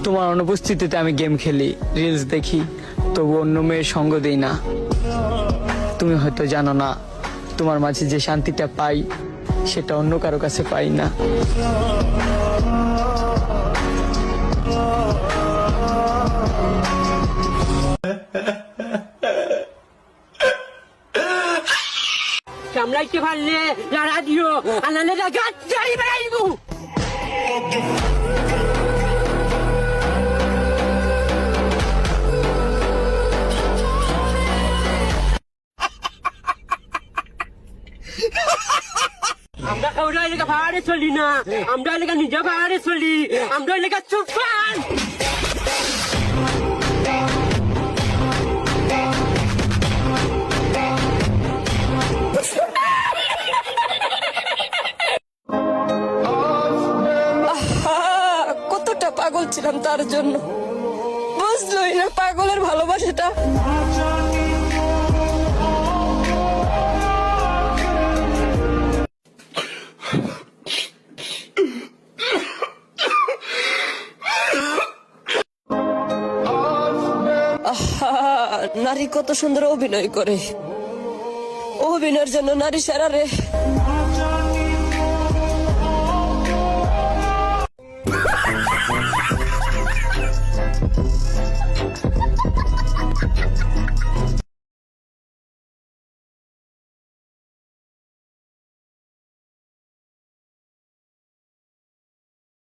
তোমার অনুপস্থিতিতে আমি গেম খেলি, রিলস দেখি, তবু অন্য মেয়ের সঙ্গ দিই না। তুমি হয়তো জানো না, তোমার মাঝে যে শান্তিটা পাই সেটা অন্য কারো কাছে পাই না। সামলাইতে পারলে লড়া দিও, আনালে গাড়ি বেড়াইব। আমরা কাউরা এলাকা ভাড়ে চলি না, আমরা এলাকা নিজে ভাড়ে চলি, আমরা এলাকা চুপান। কতটা পাগল ছিলাম তার জন্য, বুঝলই না পাগলের ভালোবাসাটা। নারী কত সুন্দর অভিনয় করে, অভিনয়ের জন্য নারী সারা রে।